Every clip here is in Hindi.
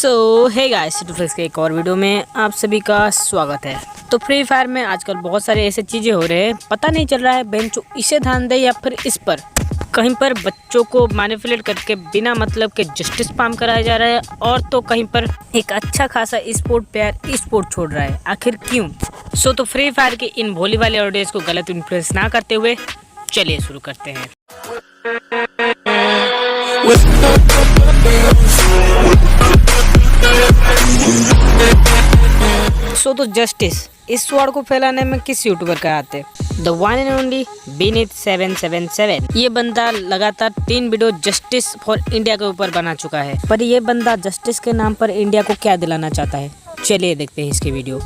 हे गाइस, के एक और वीडियो में आप सभी का स्वागत है। तो फ्री फायर में आजकल बहुत सारे ऐसे चीज़ें हो रहे हैं, पता नहीं चल रहा है बेंचो इसे ध्यान दे या फिर इस पर। कहीं पर बच्चों को मैनिपुलेट करके बिना मतलब के जस्टिस स्पैम कराया जा रहा है, और तो कहीं पर एक अच्छा खासा स्पोर्ट प्लेयर स्पोर्ट छोड़ रहा है। आखिर क्यों? तो फ्री फायर के इन भोली वाले ऑडियंस को गलत इन्फ्लुएंस ना करते हुए चलिए शुरू करते हैं। तो जस्टिस इस वर्ड को फैलाने में किस यूट्यूबर का हाथ है? The one and only Beneath777। ये बंदा लगातार 3 वीडियो जस्टिस फॉर इंडिया के ऊपर बना चुका है, पर ये बंदा जस्टिस के नाम पर इंडिया को क्या दिलाना चाहता है, चलिए देखते हैं इसकी वीडियो।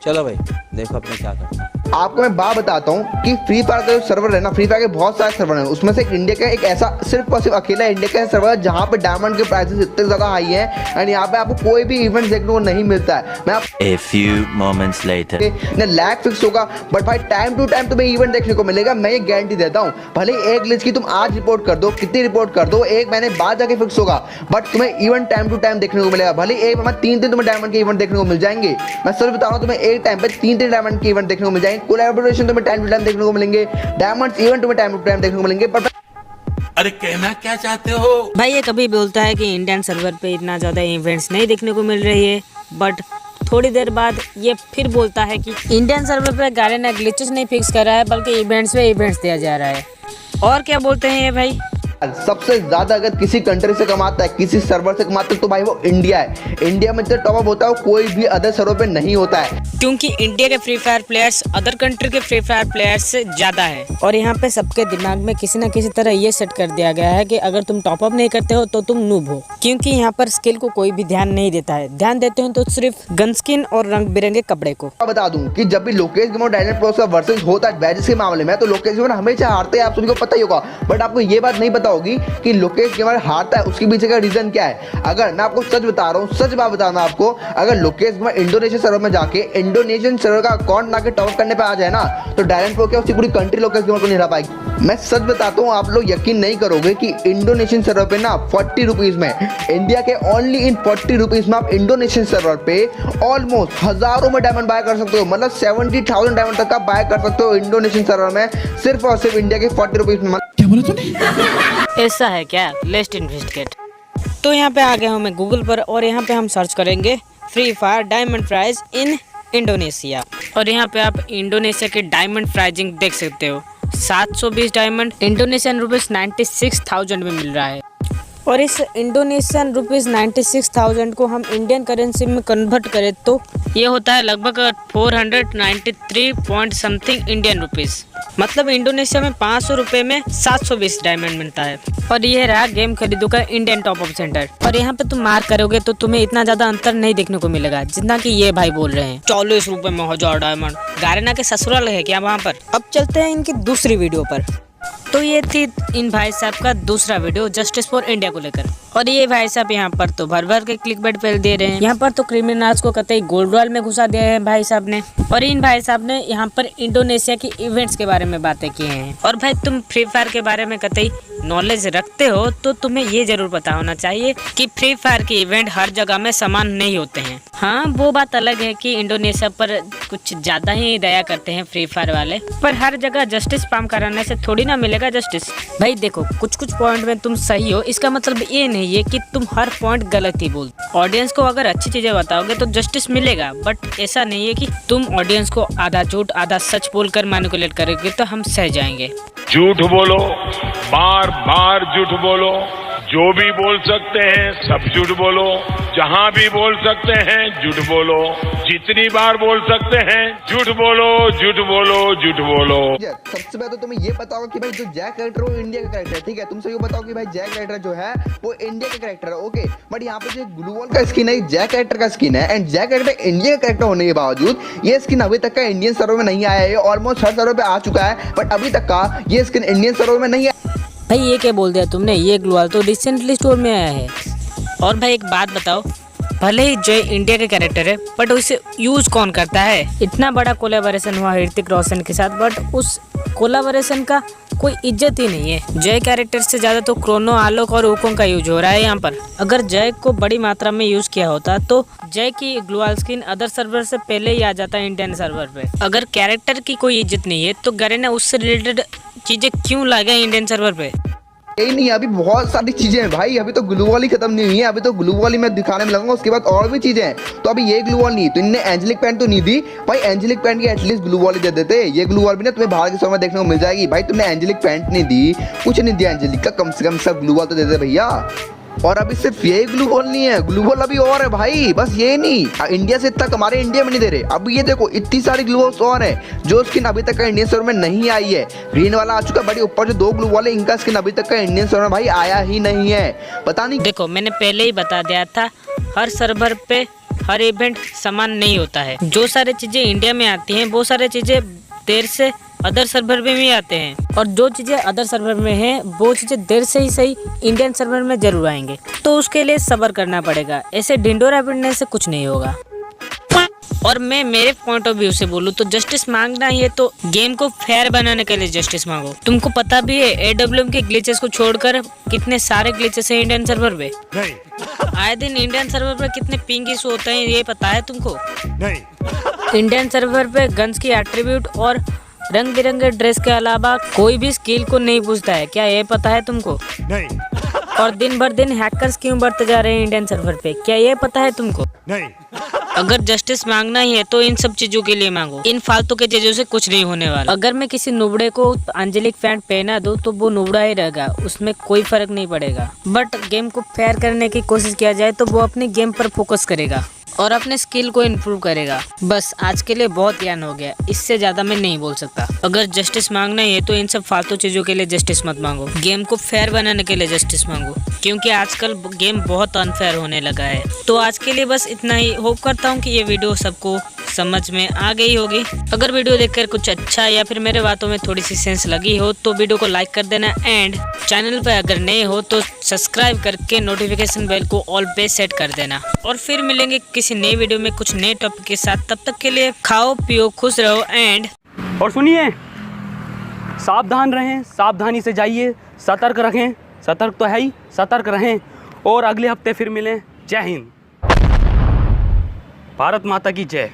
चलो भाई देखो अपने क्या करना। आपको मैं बात बताता हूँ कि फ्री फायर का जो सर्वर है ना, फ्री फायर के बहुत सारे सर्वर हैं, उसमें से इंडिया का एक ऐसा सिर्फ और सिर्फ अकेला इंडिया का सर्वर है जहाँ पे डायमंड के प्राइसेस इतने ज़्यादा हाई हैं एंड यहाँ पे आपको कोई भी इवेंट देखने को नहीं मिलता है। मैं A few moments later न लैग फिक्स होगा, बट भाई टाइम टू टाइम तुम्हें इवेंट देखने को मिलेगा। मैं ये गारंटी देता हूँ। भले एक ग्लिच की तुम आज रिपोर्ट कर दो, कितनी रिपोर्ट कर दो, 1 महीने बाद जाके फिक्स होगा, बट तुम्हें इवेंट टाइम टू टाइम देखने को मिलेगा। भले एक 3 दिन तुम्हें डायमंड के इवेंट देखने को मिल जाएंगे। मैं सच बता रहा हूँ, तुम्हें एक टाइम पे 3 डायमंड के इवेंट देखने को मिल जाएंगे। कोलैबोरेशन तुम्हें टाइम टू टाइम देखने को मिलेंगे, डायमंड्स इवेंट तुम्हें टाइम टू टाइम देखने को मिलेंगे। पर अरे कहना क्या चाहते हो भाई? ये कभी बोलता है कि इंडियन सर्वर पे इतना ज़्यादा इवेंट्स नहीं देखने को मिल रही है, बट थोड़ी देर बाद ये फिर बोलता है कि इंडियन सर्वर पे गारेना ग्लिचेस नहीं फिक्स कर रहा है, बल्कि इवेंट्स पे इवेंट्स दिया जा रहा है। और क्या बोलते हैं ये भाई? सबसे ज्यादा अगर किसी कंट्री से कमाता है, किसी सर्वर से कमाता है, तो भाई वो इंडिया है। इंडिया में जो टॉप अप होता है वो कोई भी अदर सर्वर पे नहीं होता है, क्योंकि इंडिया के free fire players other country के फ्री फायर प्लेयर्स से ज्यादा है। और यहाँ पे सबके दिमाग में किसी न किसी तरह ये सेट कर दिया गया है कि अगर तुम टॉप अप नहीं करते हो तो तुम नूब हो, क्योंकि यहाँ पर स्किल को कोई भी ध्यान नहीं देता है। ध्यान देते हो तो सिर्फ गन स्किन और रंग बिरंगे कपड़े को। बता दूं कि जब भी लोकेश गेमर डायनेमिक प्रो का वर्सेस होता है बैजेस के मामले में, तो लोकेश गेमर हमेशा हारते हैं, आप सभी को पता ही होगा। बट आपको ये बात नहीं पता होगी कि लोकेश गेमर हारता है उसके पीछे का रीजन क्या है। अगर मैं आपको सच बता रहा हूँ, सच बात बताना आपको, अगर लोकेश गेमर इंडोनेशिया सर्वर में जाके इंडोनेशियन सर्वर का अकाउंट ना के टॉप करने पे आ जाए ना, तो डायनेमिक प्रो क्या उसकी पूरी कंट्री लोकेश गेमर को नहीं हरा पाएगी। मैं सच बताता हूँ, आप लोग यकीन नहीं करोगे कि इंडोनेशियन सर्वर पे ना 40 रुपीज में, इंडिया के ओनली इन 40 रुपीज में आप इंडोनेशियन सर्वर पे ऑलमोस्ट हजारों में डायमंड बाय कर सकते हो। मतलब 70,000 डायमंड तक का बाय कर सकते हो इंडोनेशियन सर्वर में, सिर्फ और सिर्फ इंडिया के 40 रुपीज में। क्या बोला तूने? ऐसा है क्या? Let's investigate. तो यहाँ पे आ गया हूँ मैं गूगल पर, और यहाँ पे हम सर्च करेंगे free fire diamond price in Indonesia, और यहाँ पे आप इंडोनेशिया के डायमंड प्राइसिंग देख सकते हो। 720 डायमंड इंडोनेशियन रुपीज 96,000 में मिल रहा है। और इस इंडोनेशियन रुपीज 96,000 को हम इंडियन करेंसी में कन्वर्ट करें तो ये होता है लगभग 493 पॉइंट समथिंग इंडियन रुपीज। मतलब इंडोनेशिया में 500 रुपये में 720 डायमंड मिलता है। और ये रहा गेम खरीदो का इंडियन टॉप अप सेंटर। और यहाँ पे तुम मार्क करोगे तो तुम्हें इतना ज्यादा अंतर नहीं देखने को मिलेगा जितना कि ये भाई बोल रहे हैं। 40 रुपये में 1000 डायमंड। गारेना के ससुराल है क्या वहाँ पर? अब चलते हैं इनकी दूसरी वीडियो पर। तो ये थी इन भाई साहब का दूसरा वीडियो जस्टिस फॉर इंडिया को लेकर। और ये भाई साहब यहाँ पर तो भर भर के क्लिक बेट पे दे रहे हैं। यहाँ पर तो क्रिमिनल्स को कतई गोल्ड रॉयल में घुसा दिया है भाई साहब ने। और इन भाई साहब ने यहाँ पर इंडोनेशिया की इवेंट्स के बारे में बातें की हैं। और भाई तुम फ्री फायर के बारे में कतई नॉलेज रखते हो तो तुम्हें ये जरूर पता होना चाहिए कि फ्री फायर के इवेंट हर जगह में समान नहीं होते हैं। हाँ, वो बात अलग है कि इंडोनेशिया पर कुछ ज्यादा ही दया करते हैं फ्री फायर वाले, पर हर जगह जस्टिस स्पैम कराने से थोड़ी ना मिलेगा जस्टिस। भाई देखो, कुछ कुछ पॉइंट में तुम सही हो, इसका मतलब ये नहीं है कि तुम हर पॉइंट गलत ही बोल। ऑडियंस को अगर अच्छी चीजें बताओगे तो जस्टिस मिलेगा, बट ऐसा नहीं है कि तुम ऑडियंस को आधा झूठ आधा सच बोलकर मैनिपुलेट करोगे तो हम सह जाएंगे। झूठ बोलो, बार बार झूठ बोलो, जो भी बोल सकते हैं सब झूठ बोलो, जहां भी बोल सकते हैं झूठ बोलो, जितनी बार बोल सकते हैं झूठ बोलो, झूठ बोलो, झूठ बोलो। सबसे पहले तो तुम्हें ये बताओ कि भाई जो जैक कैरेक्टर वो इंडिया का कैरेक्टर है, ठीक है? तुमसे ये बताओ कि भाई जैक कैरेक्टर जो है वो इंडिया का कैरेक्टर है, ओके? बट यहाँ पे जो ग्लू वॉल का स्किन है जैक कैरेक्टर का स्किन है, एंड जैक कैरेक्टर इंडिया का कैरेक्टर होने के बावजूद ये स्किन अभी तक का इंडियन सर्वर में नहीं आया है। ऑलमोस्ट हर सर्वर पे आ चुका है, बट अभी तक का ये स्किन इंडियन सर्वर में नहीं है। भाई ये क्या बोल दिया तुमने? ये ग्लूवाल तो रिसेंटली स्टोर में आया है। और भाई एक बात बताओ, भले ही जय इंडिया के कैरेक्टर है, बट उसे यूज कौन करता है? इतना बड़ा कोलैबोरेशन हुआ ऋतिक रोशन के साथ, बट उस कोलैबोरेशन का कोई इज्जत ही नहीं है। जय कैरेक्टर से ज्यादा तो क्रोनो, आलोक और ऊकों का यूज हो रहा है यहाँ पर। अगर जय को बड़ी मात्रा में यूज किया होता तो जय की ग्लोअल स्किन अदर सर्वर से पहले ही आ जाता है इंडियन सर्वर पे। अगर कैरेक्टर की कोई इज्जत नहीं है तो गरीना उससे रिलेटेड चीजें क्यों ला गया इंडियन सर्वर पे? यही नहीं, अभी बहुत सारी चीजें हैं भाई, अभी तो ग्लू वॉल ही खत्म नहीं हुई है। अभी तो ग्लू वॉल ही मैं दिखाने में लगूंगा, उसके बाद और भी चीजें हैं। तो अभी ये ग्लू वॉल नहीं, तो इनने एंजेलिक पैंट तो नहीं दी भाई, एंजेलिक पैंट की एटलीस्ट ग्लू वॉल ही दे देते। ये ग्लू वॉल भी ना तुम्हें बाहर के समय देखने को मिल जाएगी भाई। तुमने एंजेलिक पैंट नहीं दी, कुछ नहीं दिया एंजेलिक का, कम से कम सब ग्लू वॉल तो दे दे भैया। और अभी सिर्फ ये ग्लू वॉल नहीं है, ग्लू वॉल अभी और है भाई, बस ये नहीं, इंडिया से तक हमारे इंडिया में नहीं दे रहे। अब ये देखो इतनी सारी ग्लू वॉल्स और है जो स्किन अभी तक का इंडियन सर्वर में नहीं आई है। ग्रीन वाला आ चुका, बड़ी ऊपर जो 2 ग्लू वॉल है इनका स्किन अभी तक का इंडियन सर्वर में भाई आया ही नहीं है, पता नहीं। देखो मैंने पहले ही बता दिया था, हर सर्वर पे हर इवेंट समान नहीं होता है। जो सारी चीजें इंडिया में आती हैं वो सारी चीजें देर से अदर सर्वर में भी आते हैं, और जो चीजें अदर सर्वर में हैं वो चीजें देर से ही सही इंडियन सर्वर में जरूर आएंगे। तो उसके लिए सब्र करना पड़ेगा, ऐसे ढिंडोरा पीटने से कुछ नहीं होगा। और मैं मेरे पॉइंट ऑफ व्यू से बोलूँ तो जस्टिस मांगना ही है तो गेम को फेयर बनाने के लिए जस्टिस मांगो। तुमको पता भी है AWM के ग्लिचेस को छोड़कर कितने सारे ग्लिचेस हैं इंडियन सर्वर पे? आए दिन इंडियन सर्वर पर कितने पिंग इशू होते हैं ये पता है तुमको? इंडियन सर्वर पे गन्स की एट्रीब्यूट और रंग बिरंगे ड्रेस के अलावा कोई भी स्किल को नहीं पूछता है, क्या ये पता है तुमको? नहीं। और दिन भर दिन हैकर्स क्यों बढ़ते जा रहे हैं इंडियन सर्वर पे, क्या ये पता है तुमको? नहीं। अगर जस्टिस मांगना ही है तो इन सब चीजों के लिए मांगो, इन फालतू के चीजों से कुछ नहीं होने वाला। अगर मैं किसी नुबड़े को एंजेलिक पैंट पहना दूं तो वो नुबड़ा ही रहेगा, उसमें कोई फर्क नहीं पड़ेगा। बट गेम को फेयर करने की कोशिश किया जाए तो वो अपनी गेम पर फोकस करेगा और अपने स्किल को इम्प्रूव करेगा। बस आज के लिए बहुत ज्ञान हो गया, इससे ज्यादा मैं नहीं बोल सकता। अगर जस्टिस मांगना है तो इन सब फालतू चीजों के लिए जस्टिस मत मांगो, गेम को फेयर बनाने के लिए जस्टिस मांगो, क्योंकि आजकल गेम बहुत अनफेयर होने लगा है। तो आज के लिए बस इतना ही। होप करता हूँ कि ये वीडियो सबको समझ में आ गई होगी। अगर वीडियो देखकर कुछ अच्छा या फिर मेरे बातों में थोड़ी सी सेंस लगी हो तो वीडियो को लाइक कर देना, एंड चैनल पर अगर नए हो तो सब्सक्राइब करके नोटिफिकेशन बेल को ऑल पे सेट कर देना। और फिर मिलेंगे किसी नई वीडियो में कुछ नए टॉपिक के साथ। तब तक के लिए खाओ पियो खुश रहो एंड और सुनिए, सावधान रहें, सावधानी से जाइए, सतर्क रखें, सतर्क तो है ही, सतर्क रहें। और अगले हफ्ते फिर मिलें। जय हिंद, भारत माता की जय।